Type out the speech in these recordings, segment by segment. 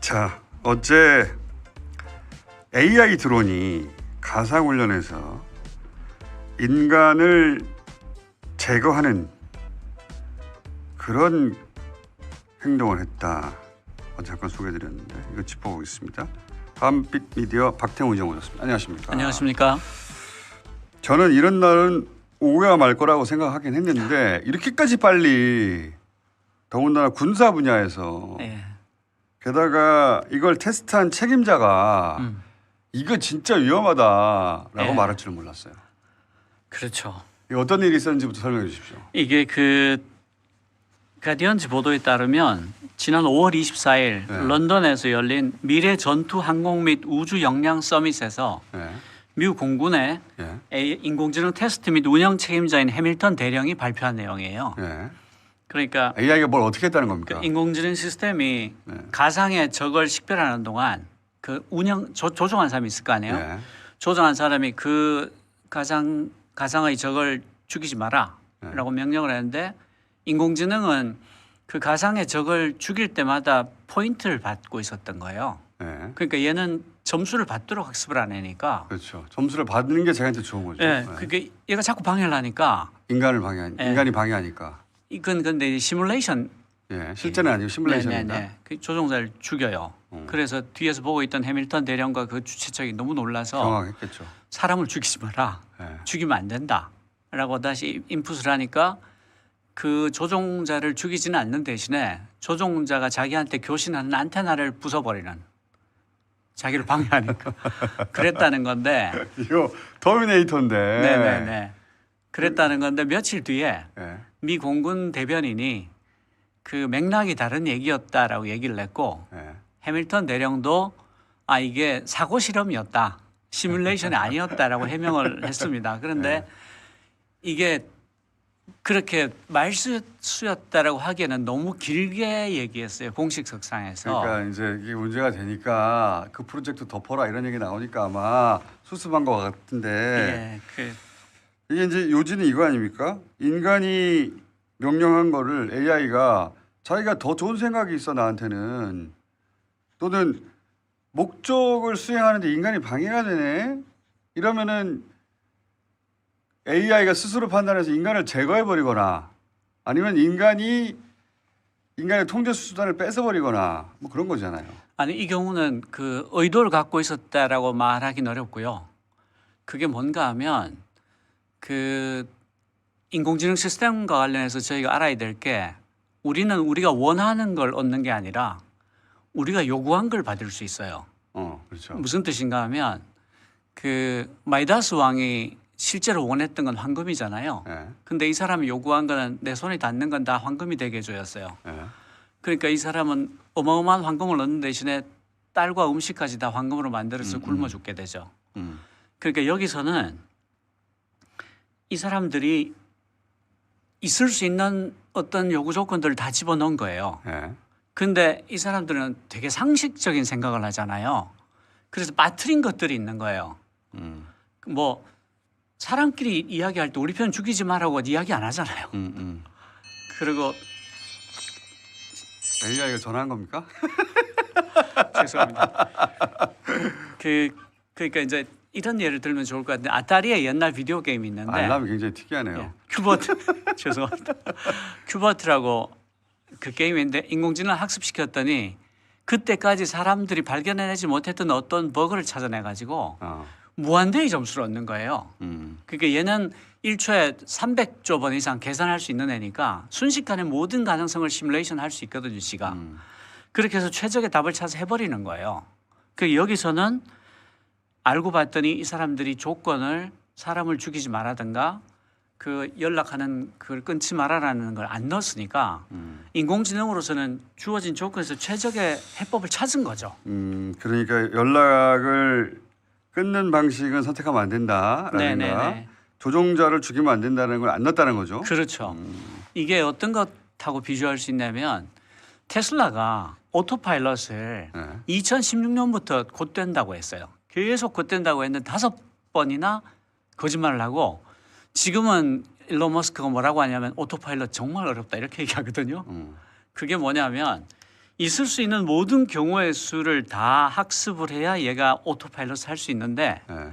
자, 어제 AI 드론이 가상훈련에서 인간을 제거하는 그런 행동을 했다. 어제 잠깐 소개해드렸는데 이거 짚어보겠습니다. 밤빛 미디어 박태웅 의장 오셨습니다. 안녕하십니까? 안녕하십니까? 저는 이런 날은 오야 말 거라고 생각하긴 했는데 이렇게까지 빨리 더군다나 군사 분야에서 네. 게다가 이걸 테스트한 책임자가 이거 진짜 위험하다라고 네. 말할 줄은 몰랐어요. 그렇죠. 이거 어떤 일이 있었는지부터 설명해 주십시오. 이게 가디언즈 보도에 따르면 지난 5월 24일 네. 런던에서 열린 미래 전투 항공 및 우주 역량 서밋에서 네. 미국 공군의 네. 인공지능 테스트 및 운영 책임자인 해밀턴 대령이 발표한 내용이에요. 네. 그러니까 AI가 뭘 어떻게 했다는 겁니까? 인공지능 시스템이 네. 가상의 적을 식별하는 동안 그 조종한 사람이 있을 거 아니에요. 네. 조종한 사람이 그 가상의 적을 죽이지 마라라고 명령을 했는데 인공지능은 그 가상의 적을 죽일 때마다 포인트를 받고 있었던 거예요. 네. 그러니까 얘는 점수를 받도록 학습을 안 하니까. 그렇죠. 점수를 받는 게 자기한테 좋은 거죠. 예, 네. 그게 얘가 자꾸 방해를 하니까. 인간이 방해하니까. 이건 근데 시뮬레이션. 예, 실제는 아니고 시뮬레이션입니다. 네네네. 그 조종사를 죽여요. 그래서 뒤에서 보고 있던 해밀턴 대령과 그 주최측이 너무 놀라서 경악했겠죠. 사람을 죽이지 마라. 네. 죽이면 안 된다라고 다시 인풋을 하니까 그 조종자를 죽이지는 않는 대신에 조종자가 자기한테 교신하는 안테나를 부숴버리는, 자기를 방해하니까 그랬다는 건데. 이거 터미네이터인데. 네네네. 그랬다는 건데 며칠 뒤에 네. 미 공군 대변인이 그 맥락이 다른 얘기였다라고 얘기를 했고 네. 해밀턴 대령도 이게 사고 실험이었다, 시뮬레이션이 아니었다라고 해명을 했습니다. 그런데 이게 그렇게 말실수였다라고 하기에는 너무 길게 얘기했어요, 공식 석상에서. 그러니까 이제 이게 문제가 되니까 그 프로젝트 덮어라 이런 얘기 나오니까 아마 수습한 것 같은데 이게 이제 요지는 이거 아닙니까? 인간이 명령한 거를 AI가 자기가 더 좋은 생각이 있어 나한테는, 또는 목적을 수행하는데 인간이 방해가 되네 이러면은 AI가 스스로 판단해서 인간을 제거해버리거나 아니면 인간의 통제 수단을 뺏어버리거나 뭐 그런 거잖아요. 아니, 이 경우는 그 의도를 갖고 있었다라고 말하기는 어렵고요. 그게 뭔가 하면 그 인공지능 시스템과 관련해서 저희가 알아야 될 게, 우리는 우리가 원하는 걸 얻는 게 아니라 우리가 요구한 걸 받을 수 있어요. 그렇죠. 무슨 뜻인가 하면 그 마이다스 왕이 실제로 원했던 건 황금이잖아요. 네. 근데 이 사람이 요구한 거는 내 손에 닿는 건 다 황금이 되게 해줘였어요. 네. 그러니까 이 사람은 어마어마한 황금을 얻는 대신에 딸과 음식까지 다 황금으로 만들어서 굶어 죽게 되죠. 그러니까 여기서는 이 사람들이 있을 수 있는 어떤 요구 조건들을 다 집어넣은 거예요. 네. 근데 이 사람들은 되게 상식적인 생각을 하잖아요. 그래서 빠뜨린 것들이 있는 거예요. 뭐 사람끼리 이야기할 때 우리 편 죽이지 마라고 이야기 안 하잖아요. 그리고 AI가 전화한 겁니까? 죄송합니다. 그러니까 이제 이런 예를 들면 좋을 것 같은데, 아타리의 옛날 비디오 게임이 있는데 알람이 굉장히 특이하네요. 큐버트 죄송합니다. 큐버트라고 그 게임인데 인공지능을 학습시켰더니 그때까지 사람들이 발견해내지 못했던 어떤 버그를 찾아내 가지고 무한대의 점수를 얻는 거예요. 그러니까 얘는 1초에 300조 번 이상 계산할 수 있는 애니까 순식간에 모든 가능성을 시뮬레이션 할 수 있거든요, 지가. 그렇게 해서 최적의 답을 찾아 해버리는 거예요. 그 여기서는 알고 봤더니 이 사람들이 조건을 사람을 죽이지 말라든가 그 연락하는 그걸 끊지 말아라는 걸 안 넣었으니까 인공지능으로서는 주어진 조건에서 최적의 해법을 찾은 거죠. 그러니까 연락을 끊는 방식은 선택하면 안 된다라는 거, 조종자를 죽이면 안 된다는 걸 안 넣었다는 거죠. 그렇죠. 이게 어떤 것하고 비교할 수 있냐면 테슬라가 오토파일럿을 2016년부터 곧 된다고 했어요. 계속 곧 된다고 했는데 5번이나 거짓말을 하고, 지금은 일론 머스크가 뭐라고 하냐면 오토파일럿 정말 어렵다 이렇게 얘기하거든요. 그게 뭐냐면 있을 수 있는 모든 경우의 수를 다 학습을 해야 얘가 오토파일럿을 할 수 있는데 예.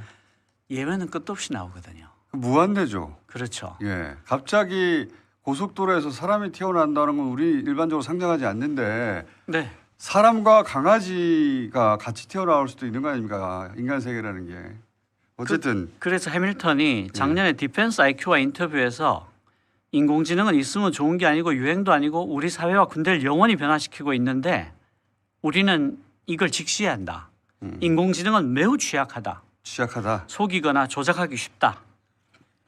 예외는 끝도 없이 나오거든요. 무한대죠. 그렇죠. 예. 갑자기 고속도로에서 사람이 튀어나온다는 건 우리 일반적으로 상상하지 않는데 네. 사람과 강아지가 같이 튀어나올 수도 있는 거 아닙니까? 인간 세계라는 게. 어쨌든 그래서 해밀턴이 작년에 디펜스 IQ와 인터뷰에서 인공지능은 있으면 좋은 게 아니고 유행도 아니고 우리 사회와 군대를 영원히 변화시키고 있는데 우리는 이걸 직시해야 한다. 인공지능은 매우 취약하다. 취약하다. 속이거나 조작하기 쉽다.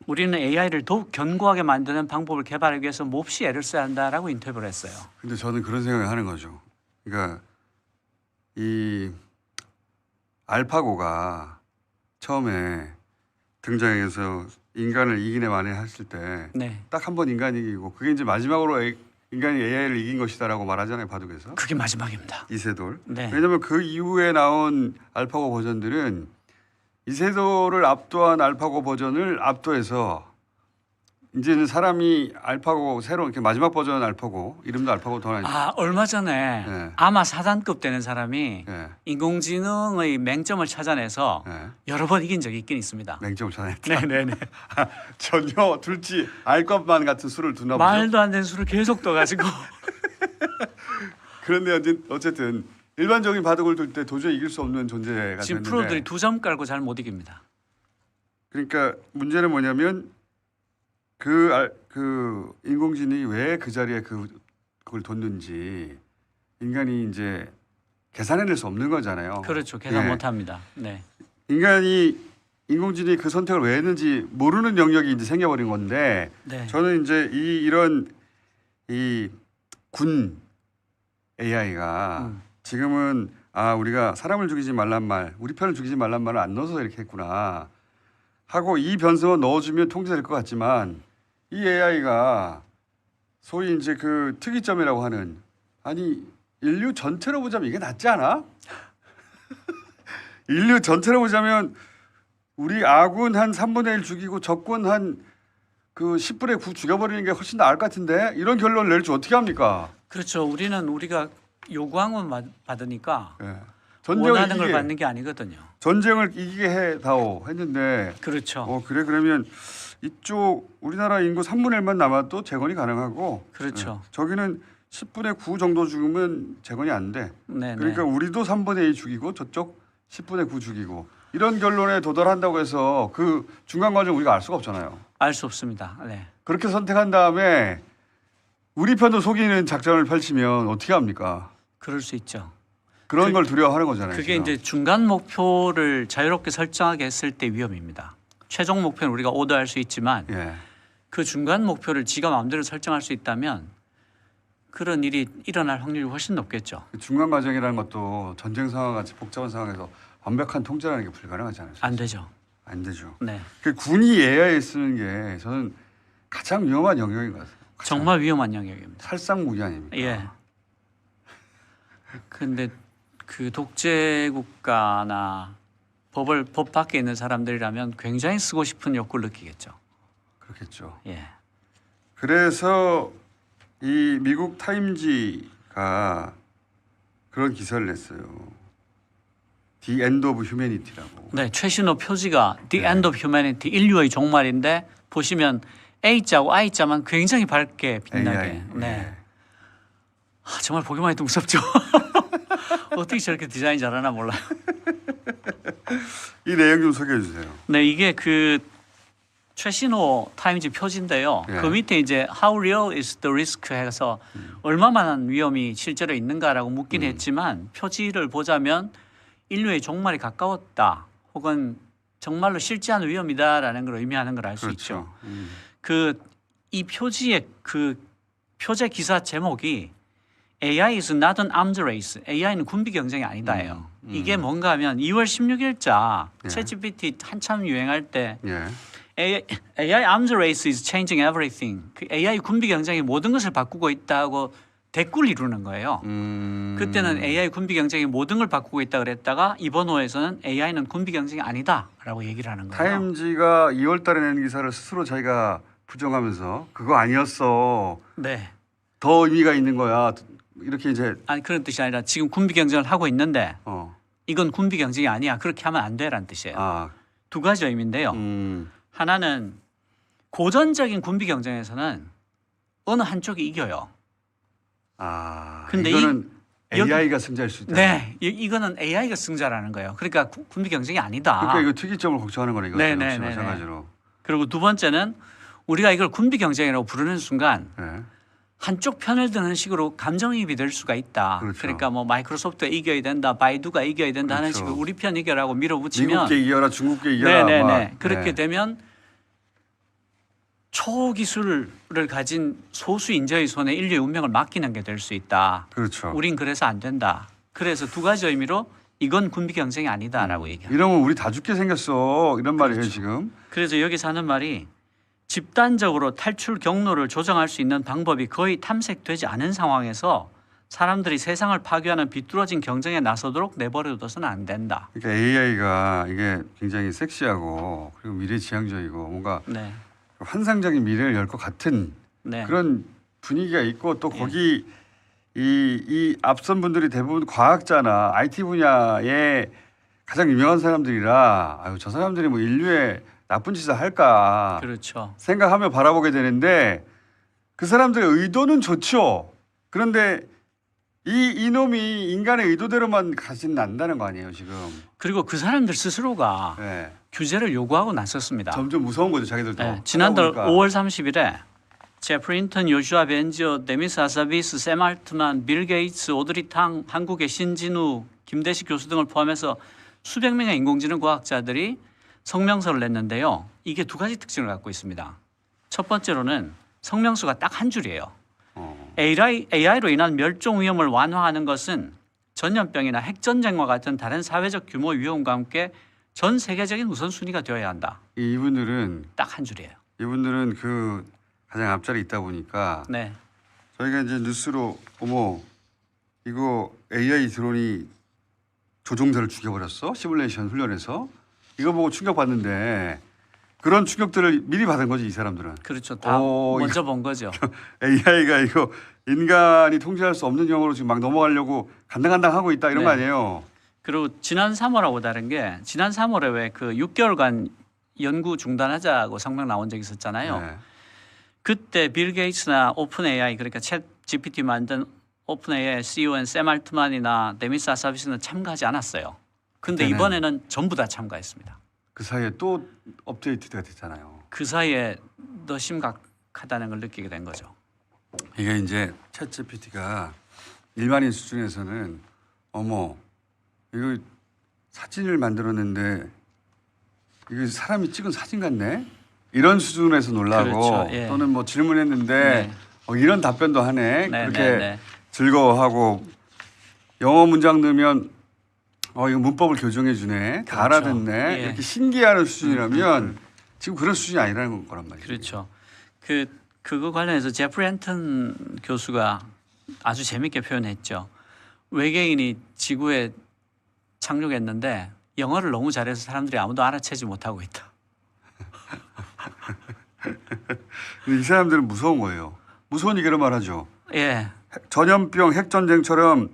우리는 AI를 더욱 견고하게 만드는 방법을 개발하기 위해서 몹시 애를 써야 한다라고 인터뷰를 했어요. 근데 저는 그런 생각을 하는 거죠. 그러니까 이 알파고가 처음에 등장해서 인간을 이기네 마네 했을 때 딱 한 번 네. 인간이 이기고 그게 이제 마지막으로 인간이 AI를 이긴 것이다라고 말하잖아요. 바둑에서. 그게 마지막입니다. 이세돌. 네. 왜냐하면 그 이후에 나온 알파고 버전들은 이세돌을 압도한 알파고 버전을 압도해서 이제는 사람이 알파고 새로 이렇게 마지막 버전 알파고 이름도 알파고 더 나니까. 아 얼마 전에 네. 아마 사단급 되는 사람이 네. 인공지능의 맹점을 찾아내서 네. 여러 번 이긴 적이 있긴 있습니다. 맹점을 찾아냈다. 네네네. 전혀 둘지 알 것만 같은 수를 두나 보죠. 말도 안 되는 수를 계속 떠가지고 그런데 어쨌든 일반적인 바둑을 둘 때 도저히 이길 수 없는 존재가 지금 됐는데 프로들이 2점 깔고 잘 못 이깁니다. 그러니까 문제는 뭐냐면 그 인공지능이 왜 그 자리에 그걸 뒀는지 인간이 이제 계산해낼 수 없는 거잖아요. 그렇죠. 계산 예. 못합니다. 네. 인공지능이 그 선택을 왜 했는지 모르는 영역이 이제 생겨버린 건데 네. 저는 이제 이런 군 AI가 지금은 우리가 사람을 죽이지 말란 말, 우리 편을 죽이지 말란 말을 안 넣어서 이렇게 했구나 하고 이 변수만 넣어주면 통제될 것 같지만 이 AI가 소위 이제 그 특이점이라고 하는 아니 인류 전체로 보자면 이게 낫지 않아? 인류 전체로 보자면 우리 아군 한 3분의 1 죽이고 적군 한 그 10분의 9 죽여버리는 게 훨씬 나을 것 같은데 이런 결론을 낼지 어떻게 합니까? 그렇죠. 우리가 요구한 건 받으니까 예. 원하는 걸 받는 게 아니거든요. 전쟁을 이기게 해다오 했는데 그렇죠. 그래 그러면 이쪽 우리나라 인구 3분의 1만 남아도 재건이 가능하고 그렇죠. 저기는 10분의 9 정도 죽으면 재건이 안 돼. 네. 그러니까 우리도 3분의 1 죽이고 저쪽 10분의 9 죽이고 이런 결론에 도달한다고 해서 그 중간 과정 우리가 알 수가 없잖아요. 알 수 없습니다. 네. 그렇게 선택한 다음에 우리 편도 속이는 작전을 펼치면 어떻게 합니까? 그럴 수 있죠. 그런 걸 두려워하는 거잖아요. 그게 지금. 이제 중간 목표를 자유롭게 설정하게 했을 때 위험입니다. 최종 목표는 우리가 오더할 수 있지만 예. 그 중간 목표를 지가 마음대로 설정할 수 있다면 그런 일이 일어날 확률이 훨씬 높겠죠. 그 중간 과정이라는 것도 전쟁 상황 같이 복잡한 상황에서 완벽한 통제라는 게 불가능하잖아요. 안 되죠. 안 되죠. 네. 그 군이 AI 쓰는 게 저는 가장 위험한 영역인 것 같아요. 정말 위험한 영역입니다. 살상무기 아닙니까? 예. 근데 그 독재 국가나 법 밖에 있는 사람들이라면 굉장히 쓰고 싶은 욕구를 느끼겠죠. 그렇겠죠. 예. 그래서 이 미국 타임지가 그런 기사를 냈어요. The End of Humanity라고. 네, 최신호 표지가 The End of Humanity, 인류의 종말인데 보시면 A자하고 I자만 굉장히 밝게 빛나게. AI. 네. 예. 정말 보기만 해도 무섭죠. 어떻게 저렇게 디자인 잘하나 몰라요. 이 내용 좀 소개해 주세요. 네, 이게 그 최신호 타임지 표지인데요. 예. 그 밑에 이제 How real is the risk 해서 얼마만한 위험이 실제로 있는가라고 묻긴 했지만 표지를 보자면 인류의 종말이 가까웠다 혹은 정말로 실제한 위험이다라는 걸 의미하는 걸 알 수 있죠. 그 이 표지의 그 표제 기사 제목이 AI is not an arms race. AI는 군비 경쟁이 아니다예요. 이게 뭔가 하면 2월 16일자 예. 챗GPT 한참 유행할 때 예. AI arms race is changing everything. 그 AI 군비 경쟁이 모든 것을 바꾸고 있다고 대꾸를 이루는 거예요. 그때는 AI 군비 경쟁이 모든 걸 바꾸고 있다 그랬다가 이번 호에서는 AI는 군비 경쟁이 아니다라고 얘기를 하는 거예요. 타임지가 2월 달에 낸 기사를 스스로 자기가 부정하면서 그거 아니었어. 네. 더 의미가 있는 거야. 이렇게 이제 아니 그런 뜻이 아니라 지금 군비 경쟁을 하고 있는데 이건 군비 경쟁이 아니야. 그렇게 하면 안 돼라는 뜻이에요. 두 가지 의미인데요. 하나는 고전적인 군비 경쟁에서는 어느 한쪽이 이겨요. 근데 이거는 AI가 승자일 수 있다. 네, 이거는 AI가 승자라는 거예요. 그러니까 군비 경쟁이 아니다. 그러니까 이거 특이점을 걱정하는 거네. 이거 역시 마찬가지로. 그리고 두 번째는 우리가 이걸 군비 경쟁이라고 부르는 순간 한쪽 편을 드는 식으로 감정이입이 될 수가 있다. 그렇죠. 그러니까 뭐 마이크로소프트가 이겨야 된다, 바이두가 이겨야 된다 하는 식으로 우리 편 이겨라고 밀어붙이면 미국계 이겨라, 중국계 이겨라. 네네네. 그렇게 되면 초기술을 가진 소수 인재의 손에 인류의 운명을 맡기는 게 될 수 있다. 그렇죠. 우린 그래서 안 된다. 그래서 두 가지 의미로 이건 군비 경쟁이 아니다라고 얘기합니다. 이러면 우리 다 죽게 생겼어. 이런 말이에요 지금. 그래서 여기서 하는 말이 집단적으로 탈출 경로를 조정할 수 있는 방법이 거의 탐색되지 않은 상황에서 사람들이 세상을 파괴하는 비뚤어진 경쟁에 나서도록 내버려둬서는 안 된다. 그러니까 AI가 이게 굉장히 섹시하고 그리고 미래지향적이고 뭔가 환상적인 미래를 열 것 같은 그런 분위기가 있고 또 거기 이 앞선 분들이 대부분 과학자나 IT 분야의 가장 유명한 사람들이라 아유 저 사람들이 뭐 인류에 나쁜 짓을 할까 그렇죠. 생각하며 바라보게 되는데 그 사람들의 의도는 좋죠. 그런데 이놈이 인간의 의도대로만 가지는 않는다는 거 아니에요 지금. 그리고 그 사람들 스스로가 규제를 요구하고 나섰습니다. 점점 무서운 거죠 자기들도. 지난달 5월 30일에 제프리 힌턴, 요슈아 벤지오, 데미스 아사비스, 샘 알트만, 빌 게이츠, 오드리 탕, 한국의 신진우, 김대식 교수 등을 포함해서 수백 명의 인공지능 과학자들이 성명서를 냈는데요. 이게 두 가지 특징을 갖고 있습니다. 첫 번째로는 성명서가 딱 한 줄이에요. AI로 인한 멸종 위험을 완화하는 것은 전염병이나 핵전쟁과 같은 다른 사회적 규모 위험과 함께 전 세계적인 우선순위가 되어야 한다. 이분들은 딱 한 줄이에요. 이분들은 그 가장 앞자리에 있다 보니까 저희가 이제 뉴스로 어머 이거 AI 드론이 조종사를 죽여버렸어 시뮬레이션 훈련에서 이거 보고 충격받는데 그런 충격들을 미리 받은 거지 이 사람들은. 그렇죠. 다 먼저 본 거죠. AI가 이거 인간이 통제할 수 없는 영역으로 지금 막 넘어가려고 간당간당하고 있다 이런 거 아니에요. 그리고 지난 3월하고 다른 게 지난 3월에 왜 그 6개월간 연구 중단하자고 성명 나온 적이 있었잖아요. 그때 빌 게이츠나 오픈 AI 그러니까 챗 GPT 만든 오픈 AI CEO인 샘 알트만이나 데미스 아사비스는 참가하지 않았어요. 근데 이번에는 전부 다 참가했습니다. 그 사이에 또 업데이트가 됐잖아요. 그 사이에 더 심각하다는 걸 느끼게 된 거죠. 이게 이제 챗 GPT가 일반인 수준에서는 어머 이거 사진을 만들었는데 이거 사람이 찍은 사진 같네? 이런 수준에서 놀라고 또는 뭐 질문했는데 이런 답변도 하네. 그렇게 즐거워하고 영어 문장 넣으면 이거 문법을 교정해 주네. 다 알아듣네. 이렇게 신기해하는 수준이라면 지금 그런 수준이 아니라는 거란 말이죠. 그렇죠. 그거 관련해서 제프리 힌턴 교수가 아주 재밌게 표현했죠. 외계인이 지구에 착륙했는데 영어를 너무 잘해서 사람들이 아무도 알아채지 못하고 있다. 근데 이 사람들은 무서운 거예요. 무서운 얘기를 말하죠. 예. 전염병, 핵전쟁처럼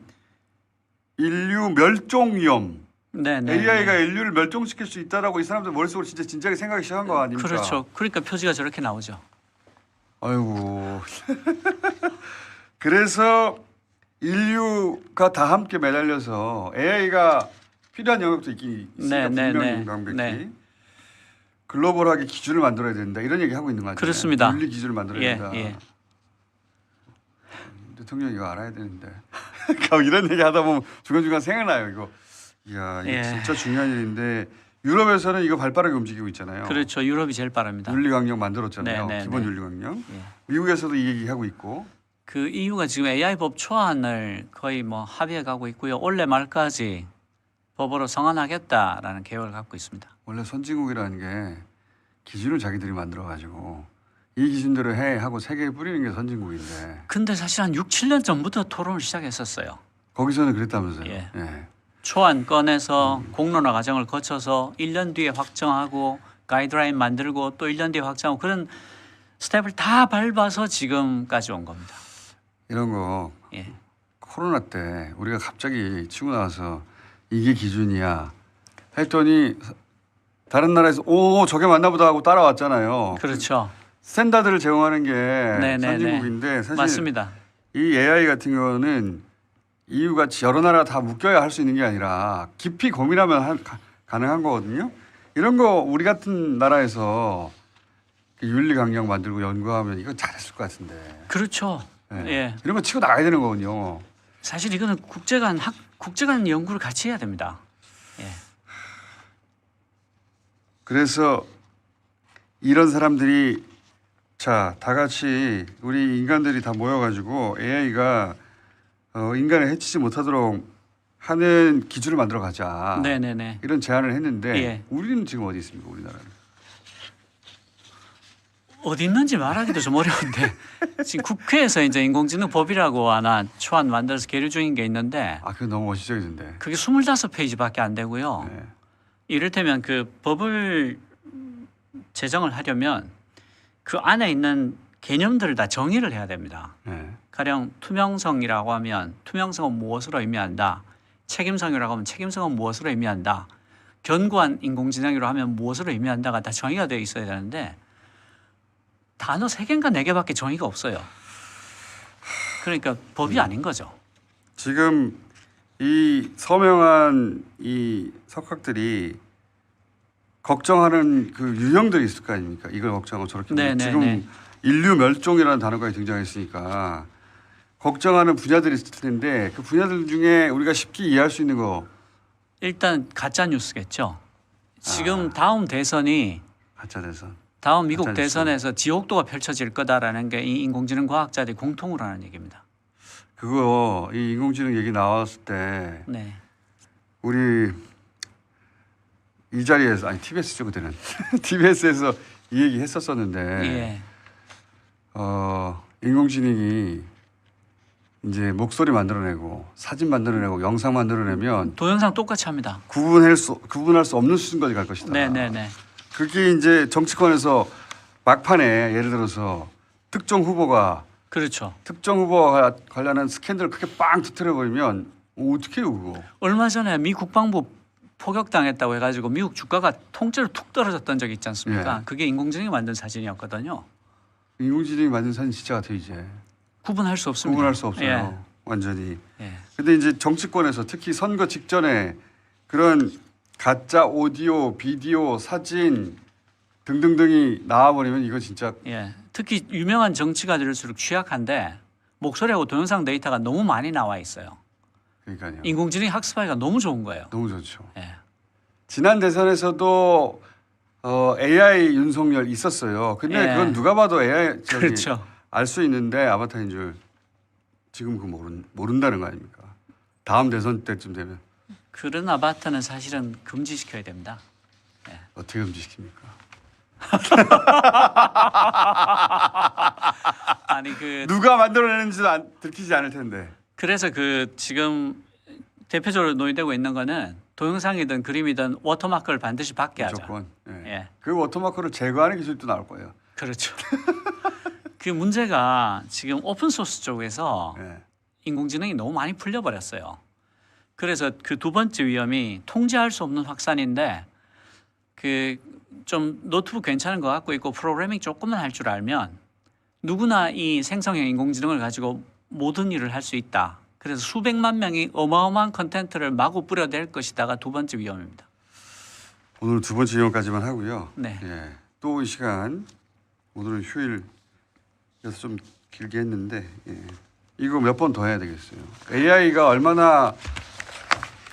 인류 멸종 위험. AI가 인류를 멸종시킬 수 있다라고 이 사람들 머릿속으로 진짜 진지하게 생각하기 시작한 거 아닙니까? 그렇죠. 그러니까 표지가 저렇게 나오죠. 아이고. 그래서 인류가 다 함께 매달려서 AI가 필요한 영역도 있긴 있으니까 분명히 인간백이 글로벌하게 기준을 만들어야 된다 이런 얘기 하고 있는 거 아니에요? 그렇습니다. 윤리 기준을 만들어야 된다. 대통령이 이거 알아야 되는데 이런 얘기 하다 보면 중간중간 생각나요 이거. 이야 이거 진짜 중요한 일인데 유럽에서는 이거 발빠르게 움직이고 있잖아요. 그렇죠. 유럽이 제일 빠릅니다. 윤리강령 만들었잖아요. 기본 윤리강령. 미국에서도 이 얘기하고 있고. 그 EU가 지금 AI법 초안을 거의 뭐 합의해 가고 있고요. 올해 말까지 법으로 성안하겠다라는 계획을 갖고 있습니다. 원래 선진국이라는 게 기준을 자기들이 만들어가지고 이 기준대로 해 하고 세계에 뿌리는 게 선진국인데. 근데 사실 한 6, 7년 전부터 토론을 시작했었어요. 거기서는 그랬다면서요. 초안 꺼내서 공론화 과정을 거쳐서 1년 뒤에 확정하고 가이드라인 만들고 또 1년 뒤에 확정하고 그런 스텝을 다 밟아서 지금까지 온 겁니다. 이런 거 코로나 때 우리가 갑자기 치고 나와서 이게 기준이야 했더니 다른 나라에서 오 저게 맞나 보다 하고 따라왔잖아요. 그렇죠. 스탠다드를 제공하는 게 네네네. 선진국인데 사실 맞습니다. 이 AI 같은 경우는 EU같이 여러 나라 다 묶여야 할 수 있는 게 아니라 깊이 고민하면 가능한 거거든요. 이런 거 우리 같은 나라에서 윤리 강령 만들고 연구하면 이거 잘했을 것 같은데. 그렇죠. 네. 예. 이런 거 치고 나가야 되는 거거든요. 사실 이거는 국제간 연구를 같이 해야 됩니다. 예. 그래서 이런 사람들이 자, 다 같이 우리 인간들이 다 모여가지고 AI가 인간을 해치지 못하도록 하는 기준을 만들어 가자. 네네네. 이런 제안을 했는데 예. 우리는 지금 어디 있습니까, 우리나라는? 어디 있는지 말하기도 좀 어려운데 지금 국회에서 이제 인공지능 법이라고 하나 초안 만들어서 계류 중인 게 있는데 아, 그건 너무 멋있어진데. 그게 25페이지밖에 안 되고요. 네. 이를테면 그 법을 제정을 하려면 그 안에 있는 개념들을 다 정의를 해야 됩니다. 네. 가령 투명성이라고 하면 투명성은 무엇으로 의미한다. 책임성이라고 하면 책임성은 무엇으로 의미한다. 견고한 인공지능이라고 하면 무엇으로 의미한다가 다 정의가 되어 있어야 되는데 단어 3개인가 4개밖에 정의가 없어요. 그러니까 법이 아닌 거죠. 지금 이 서명한 이 석학들이 걱정하는 그 유형들이 있을 거 아닙니까? 이걸 걱정하고 저렇게 지금 인류 멸종이라는 단어가 등장했으니까 걱정하는 분야들이 있을 텐데 그 분야들 중에 우리가 쉽게 이해할 수 있는 거 일단 가짜 뉴스겠죠. 지금 다음 대선이 가짜 대선. 다음 미국 가짜 뉴스. 대선에서 지옥도가 펼쳐질 거다라는 게 이 인공지능 과학자들이 공통으로 하는 얘기입니다. 그거 이 인공지능 얘기 나왔을 때 네. 우리 이 자리에서 아니 TBS죠 그때는 TBS에서 이 얘기 했었었는데 예. 인공지능이 이제 목소리 만들어내고 사진 만들어내고 영상 만들어내면 동영상 똑같이 합니다. 구분할 수 없는 수준까지 갈 것이다. 네네네. 그게 이제 정치권에서 막판에 예를 들어서 특정 후보가 그렇죠. 특정 후보와 관련한 스캔들을 크게 빵 터뜨려 버리면 어떻게 해요 그거? 얼마 전에 미 국방부 포격당했다고 해가지고 미국 주가가 통째로 툭 떨어졌던 적이 있지 않습니까? 예. 그게 인공지능이 만든 사진이었거든요. 인공지능이 만든 사진 진짜 같아 이제. 구분할 수 없습니다. 구분할 수 없어요. 예. 완전히. 예. 근데 이제 정치권에서 특히 선거 직전에 그런 가짜 오디오, 비디오, 사진 등등등이 나와버리면 이거 진짜 예. 특히 유명한 정치가들일수록 취약한데 목소리하고 동영상 데이터가 너무 많이 나와 있어요. 그러니까요. 인공지능이 학습하기가 너무 좋은 거예요. 너무 좋죠. 예. 지난 대선에서도 AI 윤석열 있었어요. 근데 예. 그건 누가 봐도 AI 그렇죠. 알 수 있는데 아바타인 줄 지금 그 모른다는 거 아닙니까? 다음 대선 때쯤 되면 그런 아바타는 사실은 금지시켜야 됩니다. 어떻게 금지시킵니까? 아니 그 누가 만들어내는지도 들키지 않을 텐데. 그래서 그 지금 대표적으로 논의되고 있는 거는 동영상이든 그림이든 워터마크를 반드시 받게 하자. 무조건. 예. 예. 그 워터마크를 제거하는 기술도 나올 거예요. 그렇죠. 그 문제가 지금 오픈 소스 쪽에서 예. 인공지능이 너무 많이 풀려버렸어요. 그래서 그 두 번째 위험이 통제할 수 없는 확산인데 그 좀 노트북 괜찮은 거 갖고 있고 프로그래밍 조금만 할 줄 알면 누구나 이 생성형 인공지능을 가지고 모든 일을 할 수 있다. 그래서 수백만 명이 어마어마한 컨텐츠를 마구 뿌려댈 것이다가 두 번째 위험입니다. 오늘 두 번째 위험까지만 하고요. 네. 예. 또 이 시간 오늘은 휴일이어서 좀 길게 했는데 이거 몇 번 더 해야 되겠어요. AI가 얼마나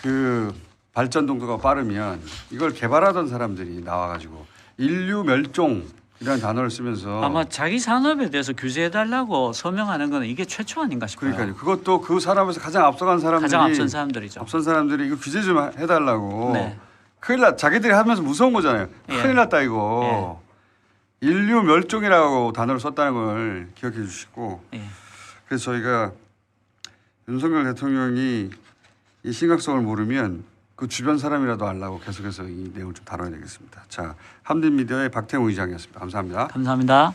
그 발전 동도가 빠르면 이걸 개발하던 사람들이 나와가지고 인류 멸종이라는 단어를 쓰면서 아마 자기 산업에 대해서 규제해달라고 서명하는 거는 이게 최초 아닌가 싶어요. 그러니까요. 그것도 그 사람에서 가장 앞서간 사람들이 가장 앞선 사람들이죠. 앞선 사람들이 이거 규제 좀 해달라고. 네. 큰일 났. 자기들이 하면서 무서운 거잖아요. 예. 큰일 났다 이거. 인류 멸종이라고 단어를 썼다는 걸 기억해 주시고. 예. 그래서 저희가 윤석열 대통령이 이 심각성을 모르면 그 주변 사람이라도 알라고 계속해서 이 내용을 좀 다뤄야 되겠습니다. 자, 함딘미디어의 박태웅 의장이었습니다. 감사합니다. 감사합니다.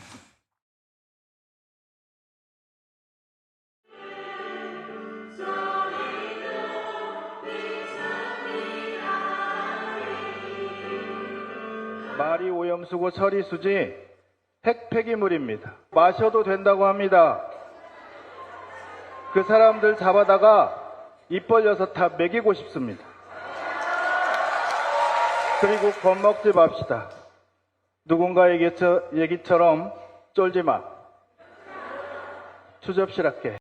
말이 오염수고 처리수지 핵폐기물입니다. 마셔도 된다고 합니다. 그 사람들 잡아다가 입 벌려서 다 먹이고 싶습니다. 그리고 겁먹지 맙시다. 누군가 얘기처럼 쫄지 마. 추접스럽게.